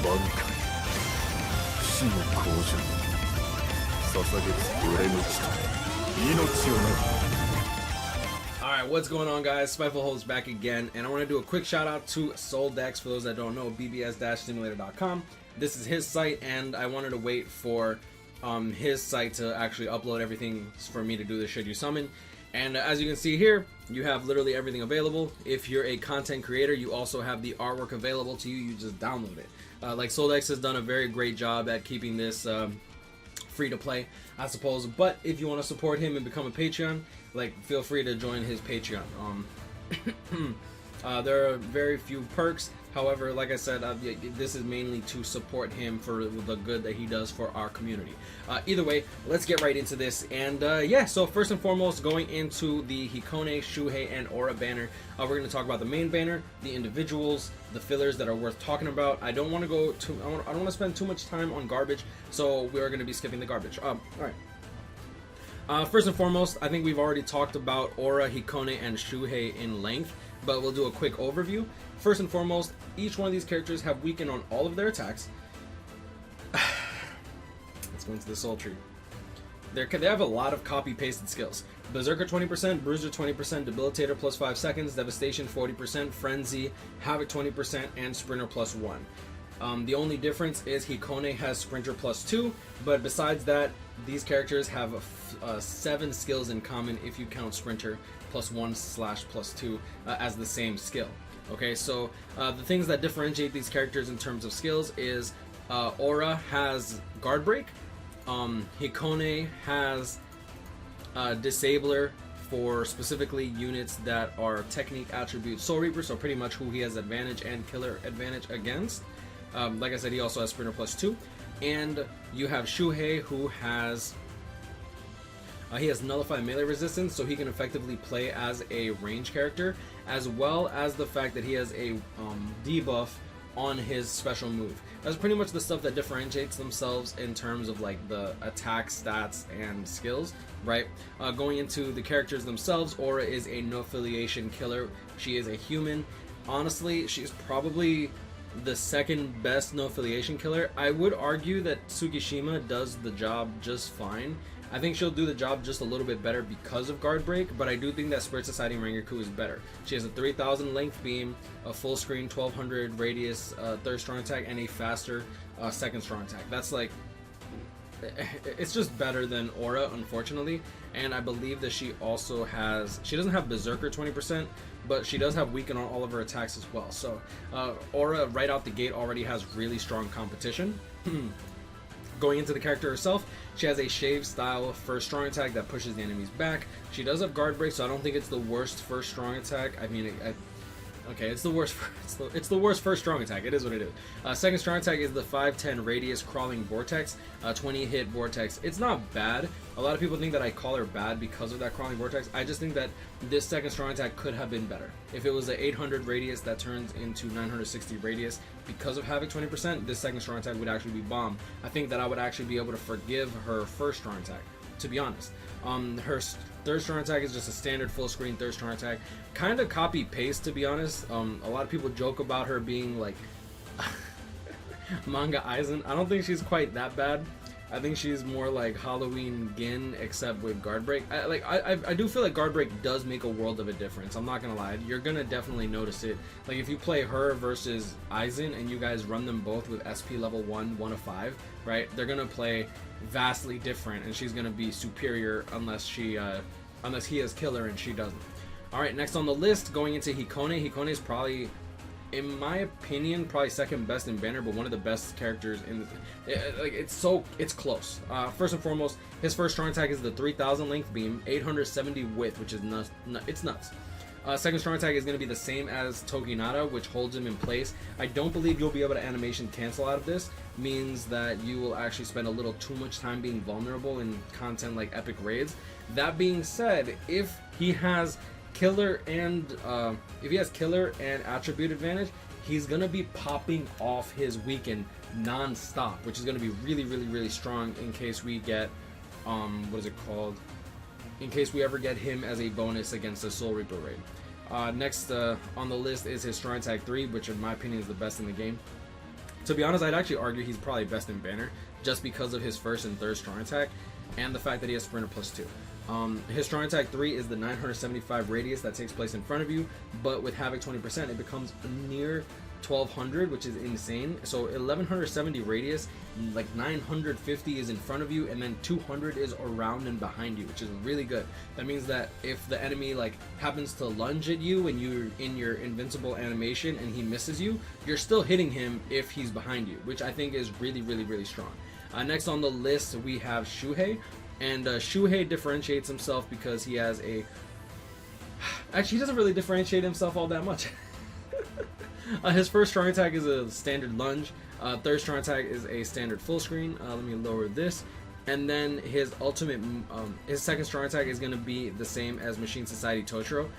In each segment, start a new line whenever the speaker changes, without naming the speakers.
Bankai Shuheiの向上捧げつ俺の血と命をな
Alright, what's going on, guys? SpitefulHopes back again, and I want to do a quick shout out to Soldex. For those that don't know, bbs-simulator.com. This is his site, and I wanted to wait for his site to actually upload everything for me to do the Should You Summon. And as you can see here, you have literally everything available. If you're a content creator, you also have the artwork available to you. You just download it. Like Soldex has done a very great job at keeping this free to play, I suppose. But if you want to support him and become a Patreon, like, feel free to join his Patreon. There are very few perks. However, like I said, this is mainly to support him for the good that he does for our community. Either way, let's get right into this. And yeah, so first and foremost, going into the Hikone, Shuhei, and Aura banner, we're going to talk about the main banner, the individuals, the fillers that are worth talking about. I don't want to go too. I don't want to spend too much time on garbage, so we're going to be skipping the garbage. All right. First and foremost, I think we've already talked about Aura, Hikone, and Shuhei in length, but we'll do a quick overview. First and foremost, each one of these characters have weakened on all of their attacks. Let's go into the soul tree. They have a lot of copy-pasted skills. Berserker 20%, Bruiser 20%, Debilitator plus 5 seconds, Devastation 40%, Frenzy, Havoc 20%, and Sprinter plus 1. The only difference is Hikone has Sprinter plus 2, but besides that, these characters have 7 skills in common if you count Sprinter plus 1/+2 as the same skill. Okay, so the things that differentiate these characters in terms of skills is Aura has Guard Break, Hikone has Disabler for specifically units that are Technique Attribute Soul Reaper, so pretty much who he has advantage and killer advantage against. Like I said, he also has Sprinter plus 2. And you have Shuhei, who has he has Nullify Melee Resistance, so he can effectively play as a range character, as well as the fact that he has a debuff on his special move. That's pretty much the stuff that differentiates themselves in terms of like the attack stats and skills, right? Going into the characters themselves, Aura is a no affiliation killer. She is a human. Honestly, she's probably the second best no affiliation killer. I would argue that Tsukishima does the job just fine. I think she'll do the job just a little bit better because of Guard Break, but I do think that Spirit Society Rangaku is better. She has a 3000 length beam, a full screen 1200 radius third strong attack, and a faster second strong attack. That's like, it's just better than Aura, unfortunately. And I believe that she also has, she doesn't have Berserker 20%, but she does have weaken on all of her attacks as well. So Aura right out the gate already has really strong competition. Going into the character herself, she has a shave style first strong attack that pushes the enemies back. She does have Guard Break, so I don't think it's the worst first strong attack. I mean, okay, it's the worst. It's the worst first strong attack. It is what it is. Second strong attack is the 510 radius crawling vortex, 20 hit vortex. It's not bad. A lot of people think that I call her bad because of that crawling vortex. I just think that this second strong attack could have been better. If it was an 800 radius that turns into 960 radius because of Havoc 20%, this second strong attack would actually be bomb. I think that I would actually be able to forgive her first strong attack, to be honest. Her third strong attack is just a standard full screen third strong attack, kind of copy paste, to be honest. A lot of people joke about her being like manga Aizen. I don't think she's quite that bad. I think she's more like Halloween Gin, except with Guard Break. I do feel like Guard Break does make a world of a difference. I'm not gonna lie, you're gonna definitely notice it. Like if you play her versus Aizen and you guys run them both with SP level 1 of 5, right? They're gonna play vastly different, and she's gonna be superior unless he has killer and she doesn't. All right, next on the list, going into Hikone. Hikone is probably, in my opinion, probably second best in banner, but one of the best characters in the, it's close. First and foremost, his first strong attack is the 3000 length beam, 870 width, which is nuts. It's nuts. Second strong attack is going to be the same as Toginata, which holds him in place. I don't believe you'll be able to animation cancel out of this. Means that you will actually spend a little too much time being vulnerable in content like epic raids. That being said, if he has killer and attribute advantage, he's gonna be popping off his weaken non-stop, which is gonna be really strong in case we get what is it called? In case we ever get him as a bonus against the Soul Reaper raid. Next on the list is his Strong Attack 3, which in my opinion is the best in the game. To be honest, I'd actually argue he's probably best in banner just because of his first and third strong attack and the fact that he has Sprinter +2. His strong attack 3 is the 975 radius that takes place in front of you, but with Havoc 20%, it becomes near 1200, which is insane. So 1170 radius, like 950 is in front of you, and then 200 is around and behind you, which is really good. That means that if the enemy like happens to lunge at you and you're in your invincible animation and he misses you, you're still hitting him if he's behind you, which I think is really, really, really strong. Next on the list we have Shuhei, and Shuhei differentiates himself because he has a... Actually, he doesn't really differentiate himself all that much. His first strong attack is a standard lunge. Third strong attack is a standard full screen. Let me lower this. And then his ultimate, his second strong attack is going to be the same as Machine Society Toshiro.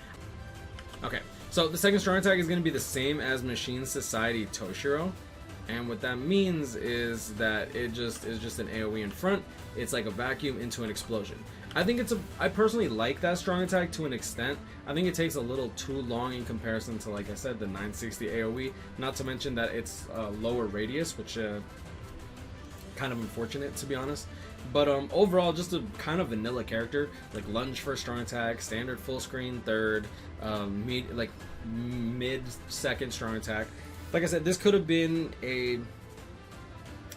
Okay, so the second strong attack is going to be the same as Machine Society Toshiro. And what that means is that it just is just an AoE in front. It's like a vacuum into an explosion. I think I personally like that strong attack to an extent. I think it takes a little too long in comparison to, like I said, the 960 AoE. Not to mention that it's lower radius, which kind of unfortunate, to be honest. But overall, just a kind of vanilla character, like lunge first strong attack, standard full screen third, mid second strong attack. Like I said, this could have been a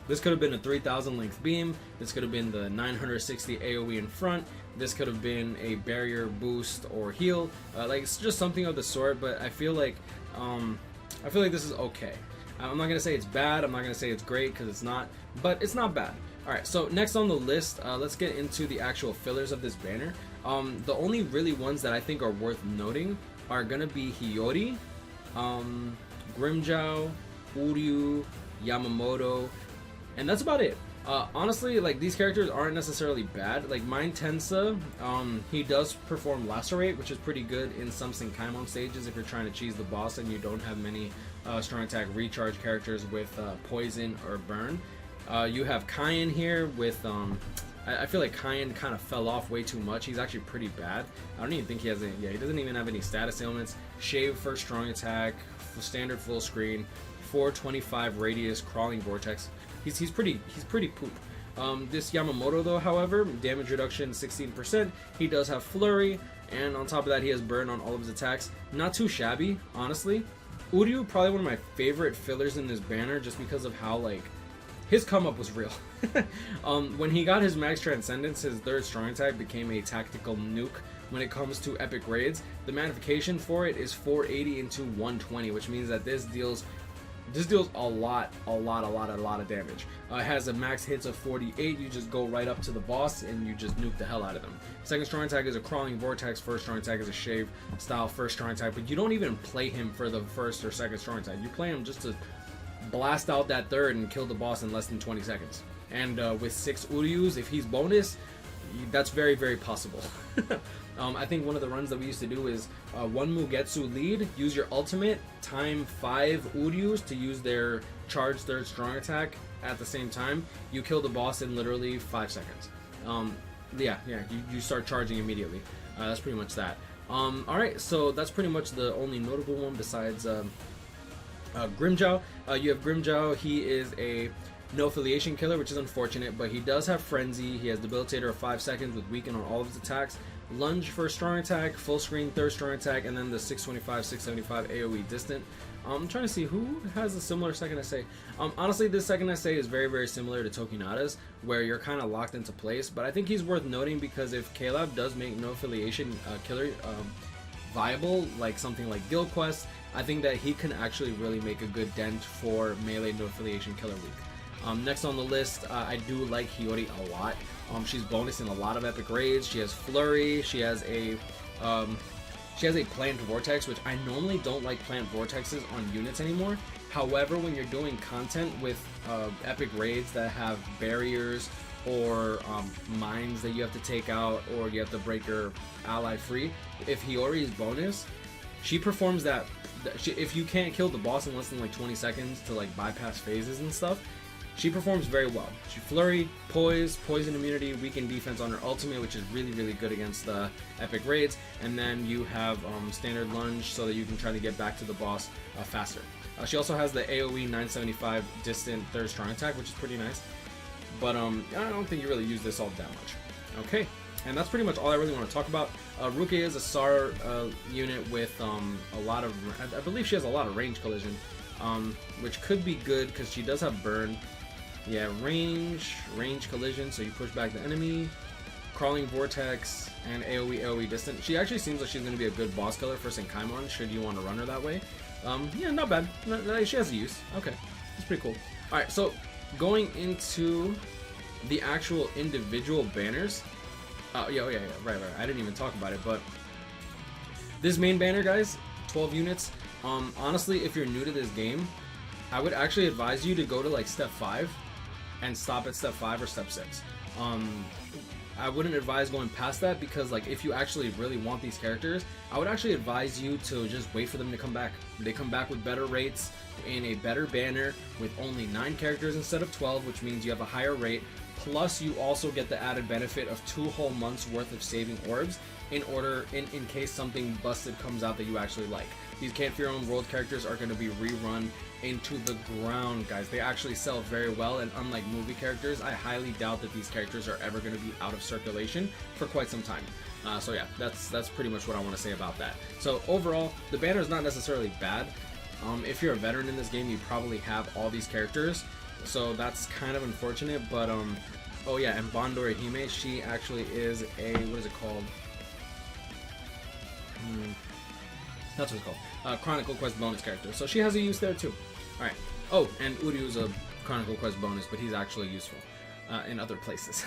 3000 length beam. This could have been the 960 AoE in front. This could have been a barrier boost or heal. Like it's just something of the sort. But I feel like this is okay. I'm not gonna say it's bad. I'm not gonna say it's great because it's not. But it's not bad. All right. So next on the list, let's get into the actual fillers of this banner. The only really ones that I think are worth noting are gonna be Hiyori, Grimmjow, Uryu, Yamamoto, and that's about it. Honestly, like these characters aren't necessarily bad. Like Mind Tensa, he does perform Lacerate, which is pretty good in some Senkaimon stages if you're trying to cheese the boss and you don't have many strong attack recharge characters with Poison or Burn. You have Kaien here with I feel like Kaien kind of fell off way too much. He's actually pretty bad. I don't even think he has any. Yeah, he doesn't even have any status ailments. Shave first strong attack, standard full screen, 425 radius, crawling vortex. He's pretty poop. This Yamamoto though, however, damage reduction 16%. He does have flurry, and on top of that, he has burn on all of his attacks. Not too shabby, honestly. Uryu, probably one of my favorite fillers in this banner, just because of how like his come up was real. When he got his max transcendence, his third strong attack became a tactical nuke. When it comes to epic raids, the magnification for it is 480 into 120, which means that this deals a lot of damage. It has a max hits of 48. You just go right up to the boss and you just nuke the hell out of them. Second strong attack is a crawling vortex. First strong attack is a shave style first strong attack, but you don't even play him for the first or second strong attack. You play him just to blast out that third and kill the boss in less than 20 seconds. And with 6 Uryus, if he's bonus, that's very, very possible. I think one of the runs that we used to do is 1 Mugetsu lead, use your ultimate, time 5 Uryus to use their charged third strong attack at the same time. You kill the boss in literally 5 seconds. You start charging immediately. That's pretty much that. Alright, so that's pretty much the only notable one besides Grimmjow. You have Grimmjow. He is a no affiliation killer, which is unfortunate, but he does have Frenzy. He has Debilitator of 5 seconds with weaken on all of his attacks. Lunge for strong attack, full screen third strong attack, and then the 625, 675 AoE distant. I'm trying to see who has a similar second essay. Honestly, this second essay is very, very similar to Tokinada's, where you're kind of locked into place, but I think he's worth noting because if K-Lab does make no affiliation killer viable, like something like Guild Quest, I think that he can actually really make a good dent for melee no affiliation killer week. Next on the list, I do like Hiyori a lot. She's bonus in a lot of epic raids. She has flurry. She has a plant vortex, which I normally don't like plant vortexes on units anymore. However, when you're doing content with epic raids that have barriers or mines that you have to take out, or you have to break your ally free, if Hiyori is bonus, she performs that. If you can't kill the boss in less than like 20 seconds to like bypass phases and stuff, she performs very well. She flurry, poise, poison immunity, weaken defense on her ultimate, which is really, really good against the epic raids. And then you have standard lunge so that you can try to get back to the boss faster. She also has the AoE 975 distant third strong attack, which is pretty nice. But I don't think you really use this all that much. Okay, and that's pretty much all I really want to talk about. Ruke is a SAR unit with a lot of, I believe she has a lot of range collision, which could be good because she does have burn. Yeah, range collision, so you push back the enemy. Crawling vortex and AoE distant. She actually seems like she's going to be a good boss killer for Senkaimon, should you want to run her that way. Yeah, not bad. She has a use. Okay, that's pretty cool. Alright, so going into the actual individual banners. Yeah, right. I didn't even talk about it, but this main banner, guys, 12 units. Honestly, if you're new to this game, I would actually advise you to go to like step 5 and stop at step 5 or step 6. I wouldn't advise going past that because, like, if you actually really want these characters, I would actually advise you to just wait for them to come back. They come back with better rates in a better banner with only 9 characters instead of 12, which means you have a higher rate. Plus, you also get the added benefit of 2 whole months worth of saving orbs in case something busted comes out that you actually like. These Can't Fear Your Own World characters are going to be rerun into the ground, guys. They actually sell very well, and unlike movie characters, I highly doubt that these characters are ever going to be out of circulation for quite some time. So yeah, that's pretty much what I want to say about that. So overall, the banner is not necessarily bad. If you're a veteran in this game, you probably have all these characters, so that's kind of unfortunate. But oh yeah, and Bandori Hime, she actually is a, what is it called? That's what it's called. Chronicle Quest bonus character. So she has a use there too. Alright. Oh, and Uryu's a Chronicle Quest bonus, but he's actually useful in other places.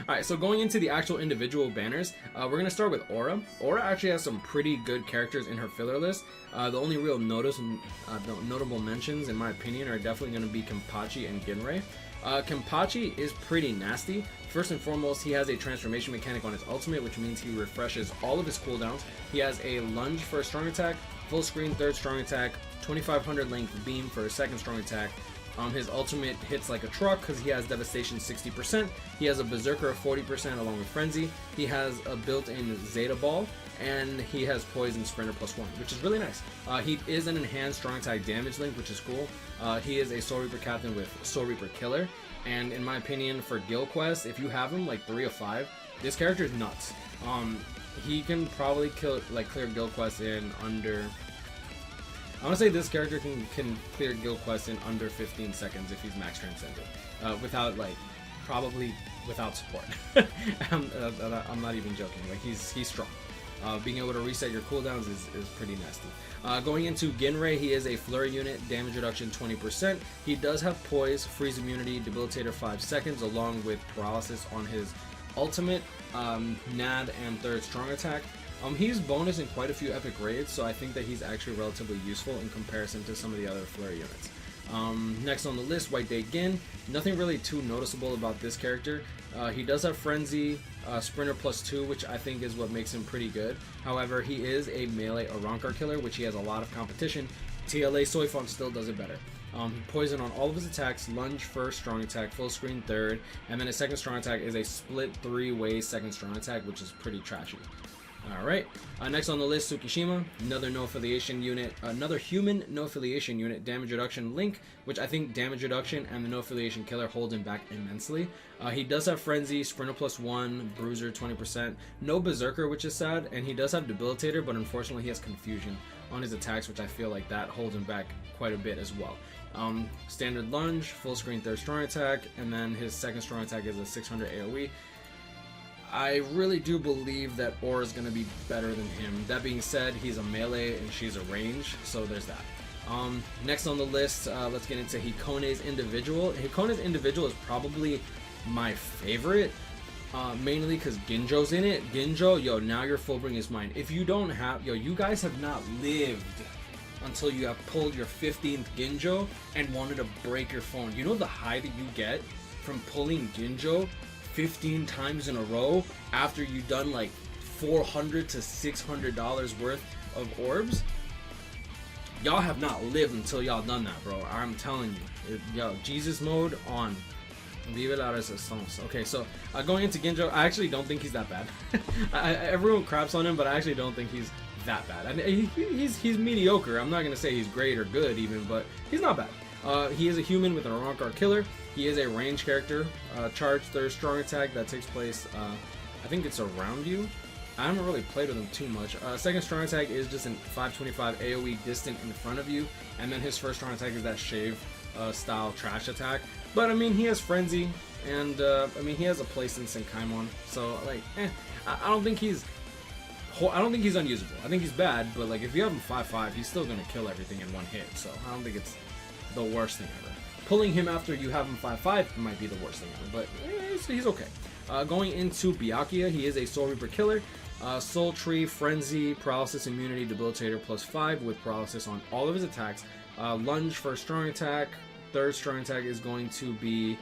Alright, so going into the actual individual banners, we're going to start with Aura. Aura actually has some pretty good characters in her filler list. The only real notable mentions, in my opinion, are definitely going to be Kenpachi and Ginrei. Kenpachi is pretty nasty. First and foremost, he has a transformation mechanic on his ultimate, which means he refreshes all of his cooldowns. He has a lunge for a strong attack, full screen third strong attack, 2500 length beam for a second strong attack. His ultimate hits like a truck because he has devastation 60%. He has a berserker of 40% along with frenzy. He has a built-in Zeta Ball, and he has poison sprinter +1, which is really nice. He is an enhanced strong attack damage link, which is cool. He is a Soul Reaper captain with Soul Reaper killer, and in my opinion, for guild quests, if you have him like 3 of 5, this character is nuts. He can probably clear guild quests in under, I want to say this character can clear guild quests in under 15 seconds if he's max transcended, without probably without support. I'm not even joking. Like he's strong. Being able to reset your cooldowns is pretty nasty. Going into Ginrei, he is a flurry unit, damage reduction 20%. He does have poise, freeze immunity, debilitator 5 seconds, along with paralysis on his ultimate, NAD, and third strong attack. He's bonus in quite a few epic raids, so I think that he's actually relatively useful in comparison to some of the other flurry units. Next on the list, White Day Gin. Nothing really too noticeable about this character. He does have Frenzy, Sprinter +2, which I think is what makes him pretty good. However, he is a melee Arankar killer, which he has a lot of competition. TLA Soifon still does it better. Poison on all of his attacks, lunge first strong attack, full screen third, and then his second strong attack is a split 3-way second strong attack, which is pretty trashy. Alright, next on the list, Tsukishima, another no affiliation unit, another human no affiliation unit, damage reduction link, which I think damage reduction and the no affiliation killer hold him back immensely. He does have Frenzy, Sprinter +1, Bruiser 20%, no Berserker, which is sad, and he does have Debilitator, but unfortunately he has Confusion on his attacks, which I feel like that holds him back quite a bit as well. Standard lunge, full screen third strong attack, and then his second strong attack is a 600 AoE. I really do believe that Aura is going to be better than him. That being said, he's a melee and she's a range, so there's that. Next on the list, let's get into Hikone's individual. Hikone's individual is probably my favorite, mainly because Ginjo's in it. Ginjo, yo, now your Fullbring is mine. If you don't have, yo, you guys have not lived until you have pulled your 15th Ginjo and wanted to break your phone. You know the high that you get from pulling Ginjo 15 times in a row after you've done like $400 to $600 worth of orbs? Y'all have not lived until y'all done that, bro. I'm telling you. Yo, Jesus mode on. Vive la resistance. Okay, so going into Ginjo, I actually don't think he's that bad. Everyone craps on him, but I actually don't think he's that bad. I mean, he's mediocre. I'm not gonna say he's great or good even, but he's not bad. He is a human with an Aurora Guard killer. He is a range character. Charge, third strong attack that takes place. I think it's around you. I haven't really played with him too much. Second strong attack is just a 525 AoE distant in front of you, and then his first strong attack is that shave style trash attack. But I mean, he has frenzy, and I mean, he has a place in Senkaimon, so like, I don't think he's unusable. I think he's bad, but like if you have him 5/5, he's still gonna kill everything in one hit. So I don't think it's the worst thing ever. Pulling him after you have him 5/5 might be the worst thing ever, but he's okay. Going into Byakuya, he is a Soul Reaper killer. Soul Tree, Frenzy, Paralysis, Immunity, Debilitator +5 with Paralysis on all of his attacks. Lunge for strong attack. Third strong attack is going to be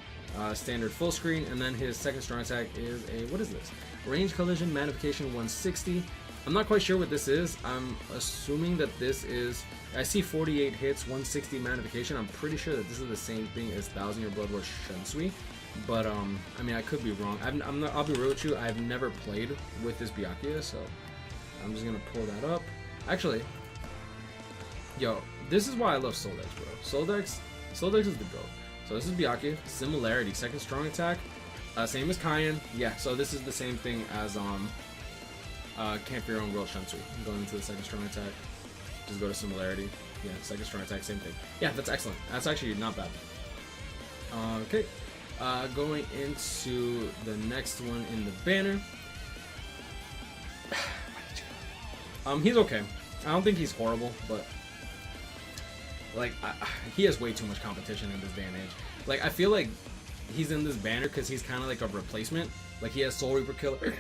standard full screen, and then his second strong attack is a, what is this? Range Collision, Magnification 160. I'm not quite sure what this is. I'm assuming that this is, I see 48 hits, 160 Magnification. I'm pretty sure that this is the same thing as 1000 Year Blood War Shunsui. But I mean, I could be wrong. I'll be real with you. I've never played with this Byakuya, so I'm just gonna pull that up. Actually, yo, this is why I love Soldex, bro. Soldex is the GOAT. So this is Byakuya. Similarity, second strong attack, same as Kaien. Yeah, so this is the same thing as Camp Your Own World Shunsui. Going into the second strong attack, just go to similarity. Yeah, second strong attack, same thing. Yeah, that's excellent. That's actually not bad. Okay. Going into the next one in the banner. He's okay. I don't think he's horrible, but like he has way too much competition in this day and age. Like I feel like he's in this banner because he's kind of like a replacement. Like he has Soul Reaper killer.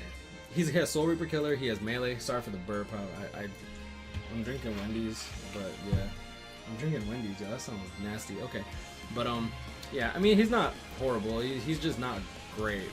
He has Soul Reaper killer. He has melee. Sorry for the burp. I'm drinking Wendy's, but yeah, I'm drinking Wendy's. Yeah, that sounds nasty. Okay, but yeah, I mean, he's not horrible. He's just not great.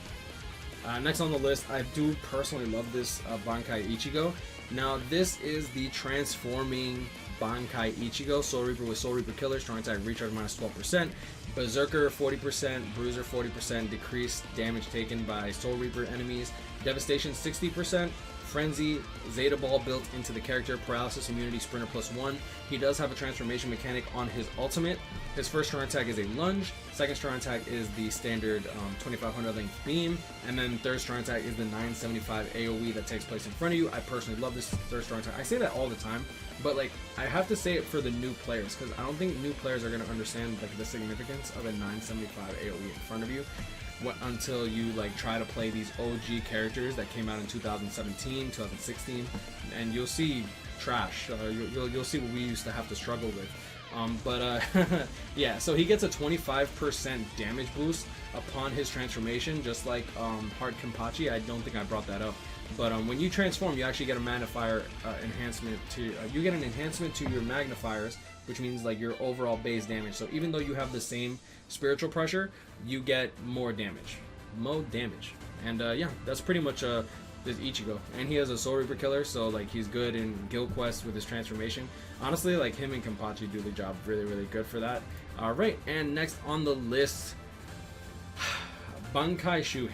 Next on the list, I do personally love this Bankai Ichigo. Now, this is the transforming Bankai Ichigo. Soul Reaper with Soul Reaper Killer, strong attack recharge minus 12%. Berserker 40%, Bruiser 40%, decreased damage taken by Soul Reaper enemies. Devastation 60%. Frenzy, Zeta Ball built into the character, Paralysis, Immunity, Sprinter +1. He does have a transformation mechanic on his ultimate. His first strong attack is a lunge, second strong attack is the standard 2500 length beam, and then third strong attack is the 975 AoE that takes place in front of you. I personally love this third strong attack. I say that all the time, but like I have to say it for the new players, because I don't think new players are going to understand like the significance of a 975 AoE in front of you. Until you like try to play these OG characters that came out in 2017, 2016, and you'll see trash. You'll see what we used to have to struggle with. Yeah, so he gets a 25% damage boost upon his transformation, just like Hard Kenpachi. I don't think I brought that up, but when you transform, you actually get a magnifier enhancement to. You get an enhancement to your magnifiers, which means like your overall base damage. So even though you have the same spiritual pressure, you get more damage. And yeah, that's pretty much this Ichigo. And he has a Soul Reaper killer, so like he's good in guild quests with his transformation. Honestly, like him and Kenpachi do the job really good for that. Alright, and next on the list, Bankai Shuhei.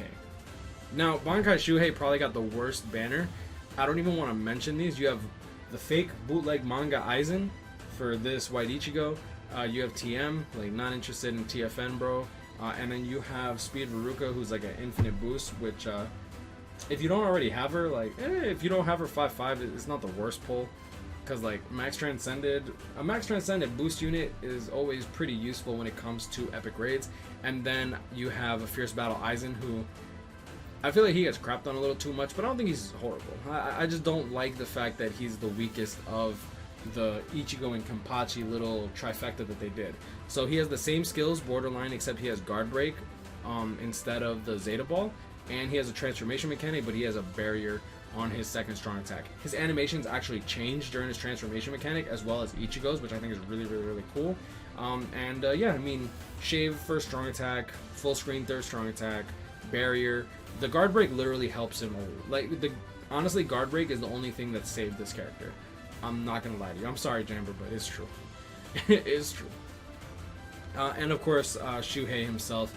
Now, Bankai Shuhei probably got the worst banner. I don't even want to mention these. You have the fake bootleg manga Aizen for this white Ichigo. You have TM, like not interested in TFN, bro. And then you have Speed Veruca, who's like an infinite boost, which if you don't already have her, like if you don't have her 5/5, it's not the worst pull, because like a Max Transcended boost unit is always pretty useful when it comes to epic raids. And then you have a Fierce Battle Aizen, who I feel like he gets crapped on a little too much, but I don't think he's horrible. I just don't like the fact that he's the weakest of the Ichigo and Kenpachi little trifecta that they did. So he has the same skills, borderline, except he has guard break instead of the Zeta Ball, and he has a transformation mechanic, but he has a barrier on his second strong attack. His animations actually change during his transformation mechanic, as well as Ichigo's, which I think is really cool. Yeah, I mean, shave first strong attack, full screen third strong attack, barrier. The guard break literally helps him. Honestly, guard break is the only thing that saved this character. I'm not gonna lie to you. I'm sorry, Jamber, but it's true. It is true. And of course, Shuhei himself.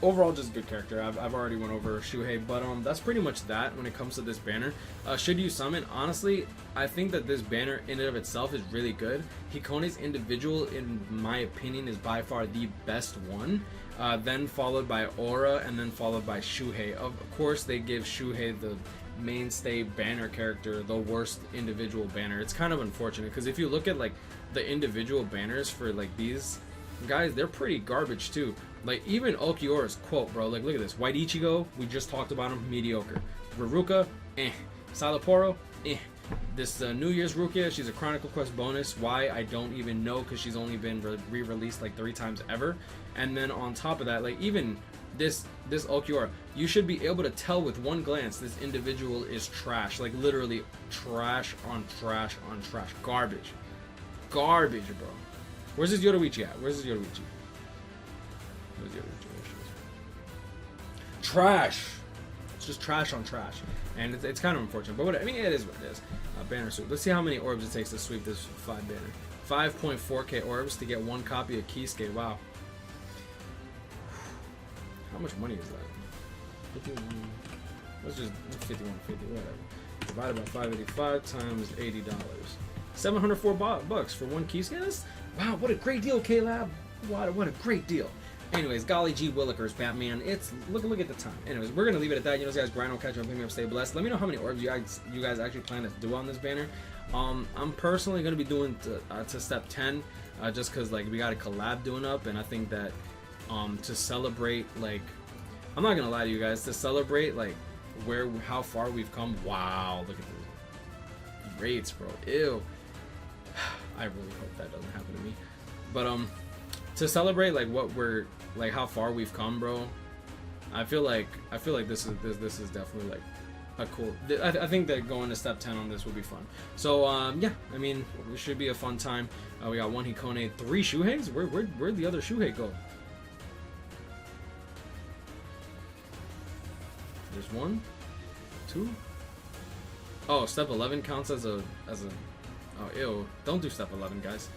overall, just a good character. I've already went over Shuhei, but that's pretty much that when it comes to this banner. Should you summon? Honestly, I think that this banner in and of itself is really good. Hikone's individual, in my opinion, is by far the best one. Then followed by Aura, and then followed by Shuhei. Of course, they give Shuhei the mainstay banner character the worst individual banner. It's kind of unfortunate because if you look at like the individual banners for like these guys, they're pretty garbage too. Like even Ulquiorra's quote, bro. Like look at this. White Ichigo, we just talked about him, mediocre. Raruka, eh. Salaporo, eh. This New Year's Rukia, she's a Chronicle Quest bonus. Why? I don't even know, because she's only been re-released like 3 times ever. And then on top of that, like even this Ulquiorra, you should be able to tell with one glance this individual is trash. Like literally trash on trash on trash. Garbage. Garbage, bro. Where's this Yoruichi at? Where's this Yoruichi? Where's Yoruichi? Trash. It's just trash on trash. And it's kind of unfortunate. But what, I mean, it is what it is. Banner suit. Let's see how many orbs it takes to sweep this 5 banner. 5.4k orbs to get 1 copy of Kisuke. Wow. How much money is that? 51. Let's just 51.50, whatever. Divided by 585 times $80. 704 bucks for 1 Kisuke. That's, wow, what a great deal, K-Lab. What a great deal. Anyways, golly gee willikers, Batman. It's look at the time. Anyways, we're gonna leave it at that. You know, guys, grind on, catch up, pick me up, stay blessed. Let me know how many orbs you guys actually plan to do on this banner. I'm personally gonna be doing to step 10, just cause like we got a collab doing up, and I think that to celebrate, like, I'm not gonna lie to you guys, to celebrate like how far we've come. Wow, look at these rates, bro. Ew. I really hope that doesn't happen to me. But to celebrate like what we're like, how far we've come, bro. I feel like this is definitely like a cool. I think that going to step 10 on this will be fun. So yeah, I mean, it should be a fun time. We got 1 Hikone, 3 Shuheis. Where'd the other Shuhei go? There's 1, 2. Oh, step 11 counts as a. Oh, ew! Don't do step 11, guys.